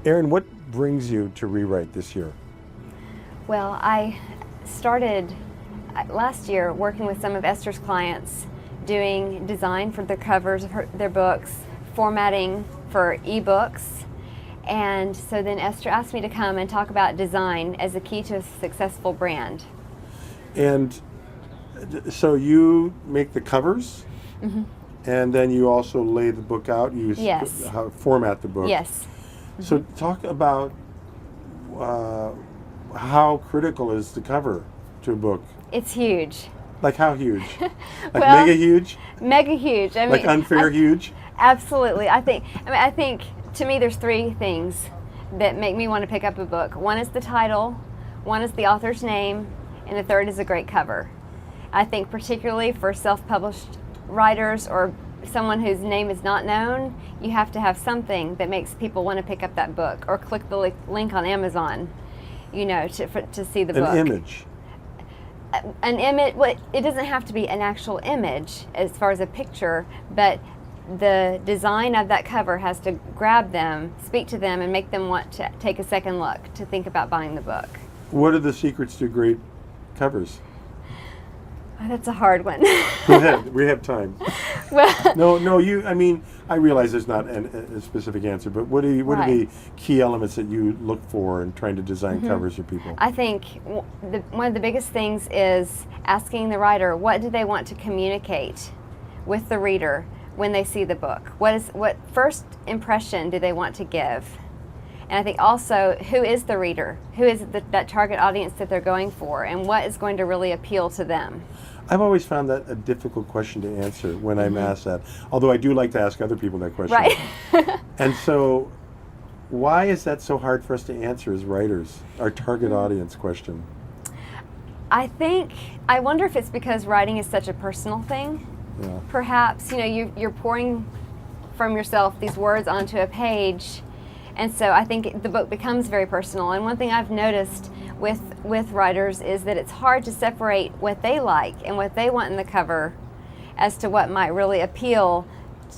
Erin, what brings you to rewrite this year? Well, I started last year working with some of Esther's clients, doing design for the covers of their books, formatting for ebooks. And so then Esther asked me to come and talk about design as a key to a successful brand. And so you make the covers, and then you also lay the book out. You Yes. format the book. Yes. So talk about how critical is the cover to a book? It's huge. Like how huge? Like Well, mega huge? Mega huge. I mean, Like unfair huge? Absolutely. I think to me there's three things that make me want to pick up a book. One is the title, one is the author's name, and the third is a great cover. I think particularly for self-published writers or someone whose name is not known, you have to have something that makes people want to pick up that book or click the link on Amazon, to see the book. An image. An image. Well, it doesn't have to be an actual image as far as a picture, but the design of that cover has to grab them, speak to them, and make them want to take a second look to think about buying the book. What are the secrets to great covers? Oh, that's a hard one. Go ahead. We have time. Well, No. I realize there's not a specific answer, but what are the key elements that you look for in trying to design covers for people? I think one of the biggest things is asking the writer, what do they want to communicate with the reader when they see the book? What first impression do they want to give? And I think also, who is the reader? Who is that target audience that they're going for, and what is going to really appeal to them? I've always found that a difficult question to answer when I'm asked that, although I do like to ask other people that question. Right. And so, why is that so hard for us to answer as writers, our target audience question? I wonder if it's because writing is such a personal thing. Yeah. Perhaps, you're pouring from yourself these words onto a page, and so I think the book becomes very personal. And one thing I've noticed with writers is that it's hard to separate what they like and what they want in the cover as to what might really appeal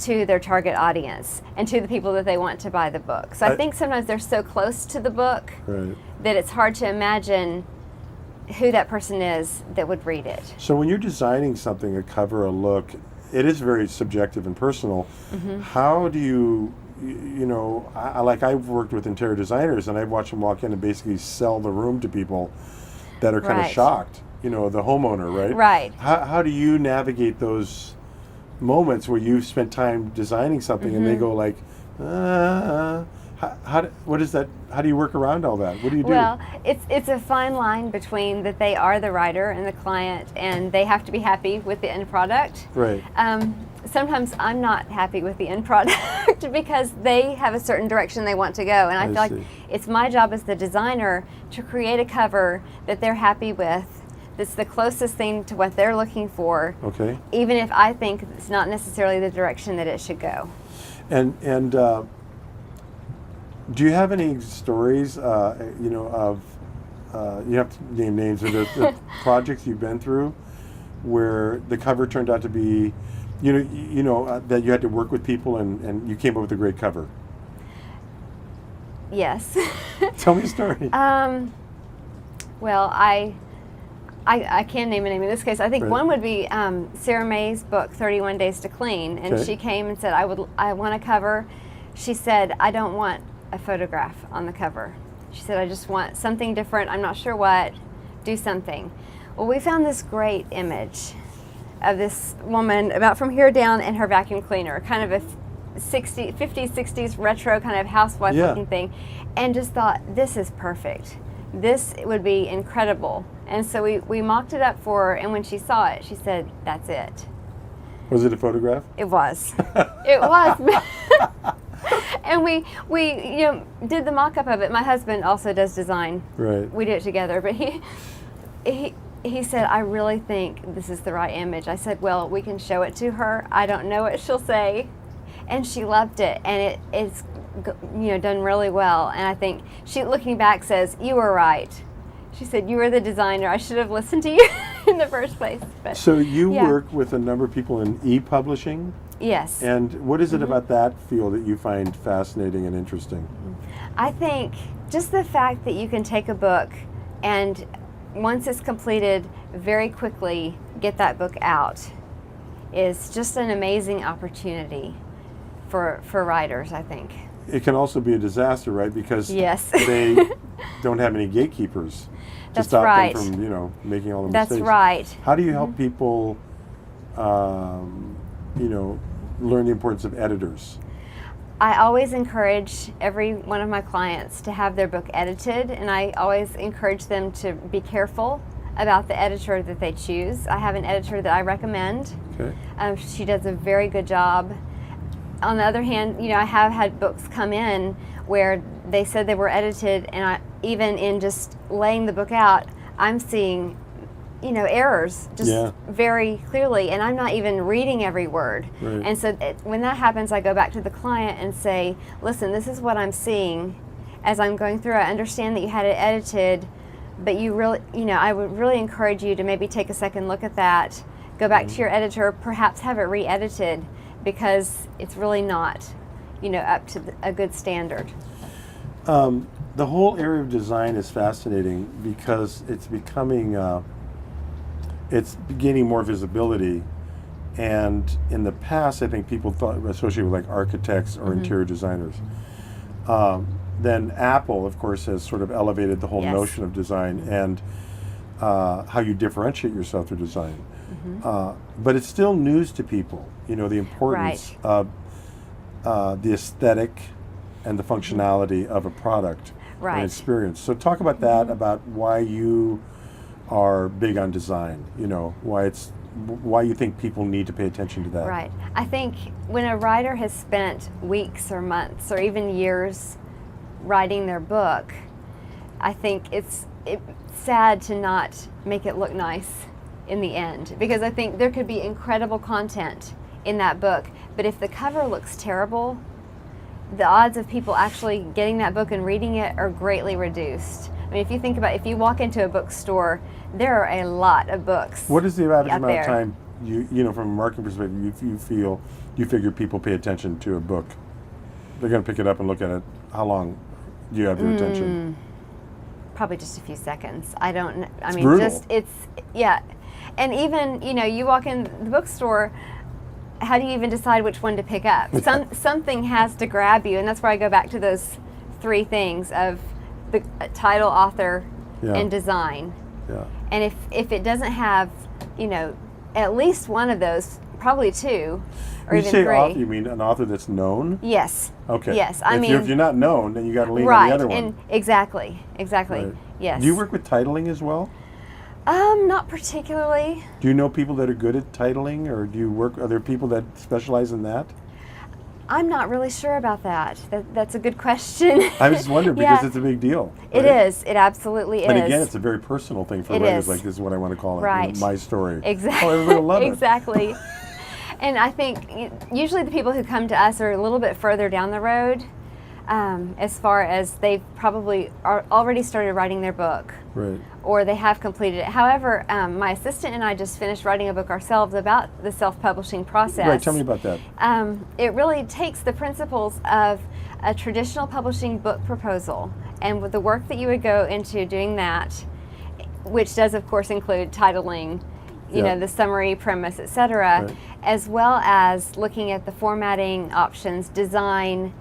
to their target audience and to the people that they want to buy the book. So I think sometimes they're so close to the book that it's hard to imagine who that person is that would read it. So when you're designing something, a cover, a look, it is very subjective and personal. How do you, I've worked with interior designers, and I've watched them walk in and basically sell the room to people that are kind of shocked, the homeowner, right? Right. How do you navigate those moments where you've spent time designing something and they go like, what is that? How do you work around all that? What do you do? Well, it's a fine line between that they are the writer and the client, and they have to be happy with the end product. Right. Sometimes I'm not happy with the end product because they have a certain direction they want to go, and I feel like it's my job as the designer to create a cover that they're happy with, that's the closest thing to what they're looking for. Okay. Even if I think it's not necessarily the direction that it should go. And do you have any stories, of you have to name names of the projects you've been through, where the cover turned out to be, that you had to work with people and you came up with a great cover? Yes. Tell me a story. Well, I can name a name in this case. I think one would be Sarah May's book, 31 Days to Clean, and she came and said, I want a cover. She said, I don't want a photograph on the cover. She said, I just want something different. I'm not sure what. Do something. Well, we found this great image of this woman about from here down in her vacuum cleaner, kind of a 50s, 60s retro kind of housewife looking thing, and just thought, this is perfect. This would be incredible. And so we mocked it up for her, and when she saw it, she said, that's it. Was it a photograph? It was. It was. And we did the mock-up of it. My husband also does design. Right. We do it together, but he said, I really think this is the right image. I said, well, we can show it to her. I don't know what she'll say. And she loved it, and it's done really well. And I think she, looking back, says, you were right. She said, you were the designer. I should have listened to you in the first place. But, so you work with a number of people in e-publishing? Yes. And what is it about that field that you find fascinating and interesting? I think just the fact that you can take a book and once it's completed, very quickly get that book out is just an amazing opportunity for writers, I think. It can also be a disaster, right? Because yes. they don't have any gatekeepers to That's stop right. them from, making all the That's mistakes. right. How do you help people, learn the importance of editors? I always encourage every one of my clients to have their book edited, and I always encourage them to be careful about the editor that they choose. I have an editor that I recommend. Okay. She does a very good job. On the other hand, I have had books come in where they said they were edited, and even in just laying the book out, I'm seeing errors just very clearly, and I'm not even reading every word. Right. And so when that happens, I go back to the client and say, listen, this is what I'm seeing as I'm going through. I understand that you had it edited, but you really, I would really encourage you to maybe take a second look at that, go back to your editor, perhaps have it re-edited, because it's really not, up to a good standard. The whole area of design is fascinating because it's becoming, it's gaining more visibility. And in the past, I think people thought associated with like architects or interior designers. Then Apple, of course, has sort of elevated the whole notion of design and how you differentiate yourself through design. But it's still news to people, the importance of the aesthetic and the functionality of a product and experience. So talk about that, about why you are big on design, why you think people need to pay attention to that. Right. I think when a writer has spent weeks or months or even years writing their book, I think it's sad to not make it look nice in the end, because I think there could be incredible content in that book, but if the cover looks terrible, the odds of people actually getting that book and reading it are greatly reduced. I mean, if you think about it, if you walk into a bookstore, there are a lot of books. What is the average amount of time from a marketing perspective you figure people pay attention to a book? They're going to pick it up and look at it. How long do you have their attention? Probably just a few seconds. I don't know. I It's mean, brutal. And even, you walk in the bookstore, how do you even decide which one to pick up? Something has to grab you, and that's where I go back to those three things of the title, author, and design. Yeah. And if it doesn't have, at least one of those, probably two, or When you even say three. author, you mean an author that's known? Yes. Okay. Yes. If you're not known, then you got to lean on the other one. And exactly. Right. Yes. Do you work with titling as well? Not particularly. Do you know people that are good at titling, or are there people that specialize in that? I'm not really sure about that. That's a good question. I was just wondering because it's a big deal. Right? It is. It absolutely is. But again, it's a very personal thing for writers. Like, this is what I want to call it. Right. My story. Exactly. Oh, everybody will love it. Exactly. And I think usually the people who come to us are a little bit further down the road, as far as they've probably already started writing their book. Right. Or they have completed it. However, my assistant and I just finished writing a book ourselves about the self-publishing process. Right, tell me about that. It really takes the principles of a traditional publishing book proposal, and with the work that you would go into doing that, which does of course include titling, the summary, premise, etc., as well as looking at the formatting options, design,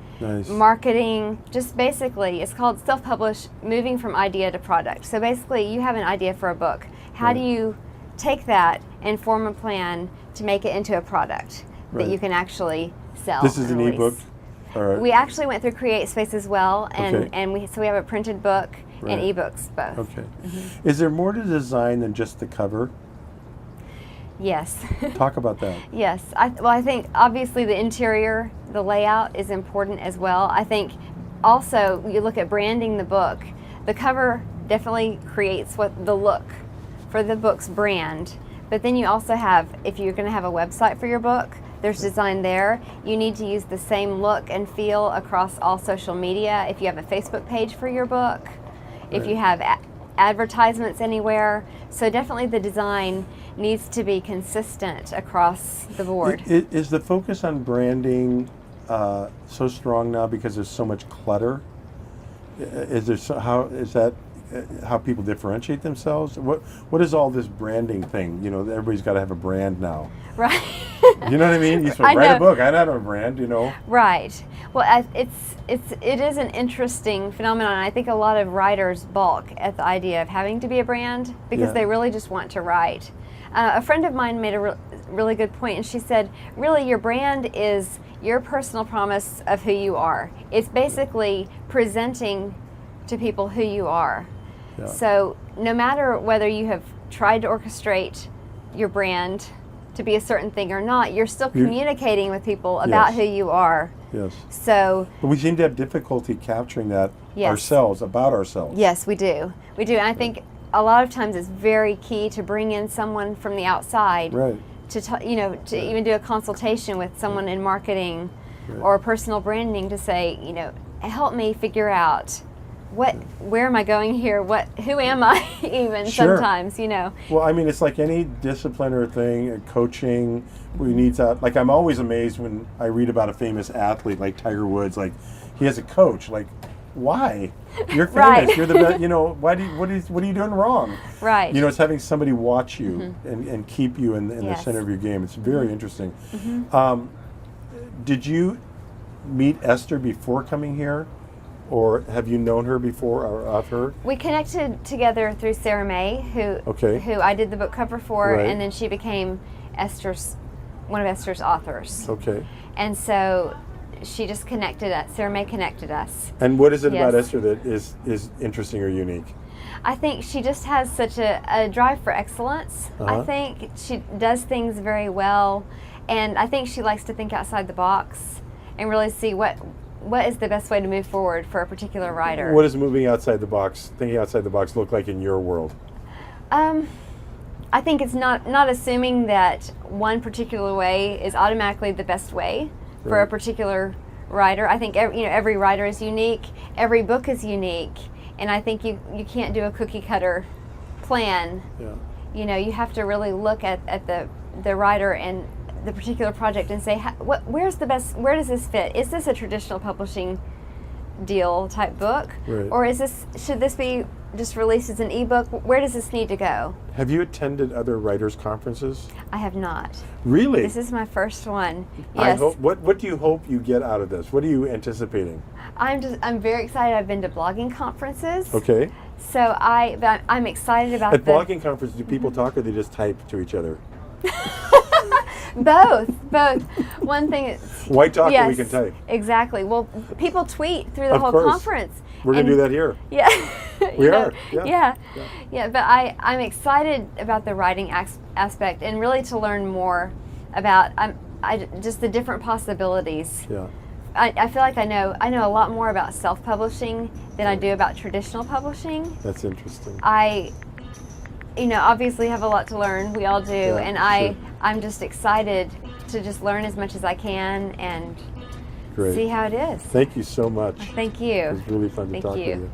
marketing, just basically, it's called self-publish, moving from idea to product. So basically, you have an idea for a book. How do you take that and form a plan to make it into a product that you can actually sell? This is an release? ebook? We actually went through CreateSpace as well, and we have a printed book and ebooks both. Okay. Is there more to design than just the cover? Yes. Talk about that. Yes. I think obviously the interior, the layout is important as well. I think also you look at branding the book. The cover definitely creates what the look for the book's brand. But then you also have, if you're going to have a website for your book, there's design there. You need to use the same look and feel across all social media. If you have a Facebook page for your book, if you have advertisements anywhere. So definitely the design needs to be consistent across the board. Is the focus on branding so strong now because there's so much clutter? How is that how people differentiate themselves? What is all this branding thing? You know, everybody's got to have a brand now. Right. You know what I mean? You should write a book. I don't have a brand. You know. Right. Well, it is an interesting phenomenon. I think a lot of writers balk at the idea of having to be a brand because they really just want to write. A friend of mine made a really good point, and she said, really, your brand is your personal promise of who you are. It's basically presenting to people who you are. Yeah. So no matter whether you have tried to orchestrate your brand to be a certain thing or not, you're still communicating with people about who you are. Yes. So, but we seem to have difficulty capturing that ourselves, about ourselves. Yes, we do. We do. And I think a lot of times it's very key to bring in someone from the outside. Right. To even do a consultation with someone in marketing or personal branding to say, help me figure out where am I going here? Who am I even sometimes, Well, I mean, it's like any discipline or thing, coaching, we need to, like, I'm always amazed when I read about a famous athlete like Tiger Woods, like, he has a coach, like, why? You're famous. Right. You're the best. What are you doing wrong? Right. It's having somebody watch you and keep you in the center of your game. It's very interesting. Mm-hmm. Did you meet Esther before coming here, or have you known her before or of her? We connected together through Sarah May, who I did the book cover for, and then she became one of Esther's authors. Okay. And so she just connected us. Sarah May connected us. And what is it about Esther that is interesting or unique? I think she just has such a drive for excellence. I think she does things very well, and I think she likes to think outside the box and really see what is the best way to move forward for a particular writer. What does moving outside the box, thinking outside the box, look like in your world? I think it's not assuming that one particular way is automatically the best way for a particular writer. I think every writer is unique, every book is unique, and I think you can't do a cookie cutter plan. Yeah. You have to really look at the writer and the particular project and say, where does this fit? Is this a traditional publishing deal type book, or should this be just released as an ebook? Where does this need to go? Have you attended other writers' conferences? I have not. Really? This is my first one. Yes. What do you hope you get out of this? What are you anticipating? I'm very excited. I've been to blogging conferences. Okay. So I'm excited about At blogging conferences, do people talk or they just type to each other? Both. One thing is... Why talk when we can type? Exactly. Well, people tweet through the whole conference. We're going to do that here. Yeah. We are. Yeah. But I'm excited about the writing aspect and really to learn more about just the different possibilities. Yeah. I feel like I know a lot more about self-publishing than I do about traditional publishing. That's interesting. I obviously have a lot to learn. We all do, and I'm just excited to just learn as much as I can and see how it is. Thank you so much. Thank you. It was really fun to talk with you.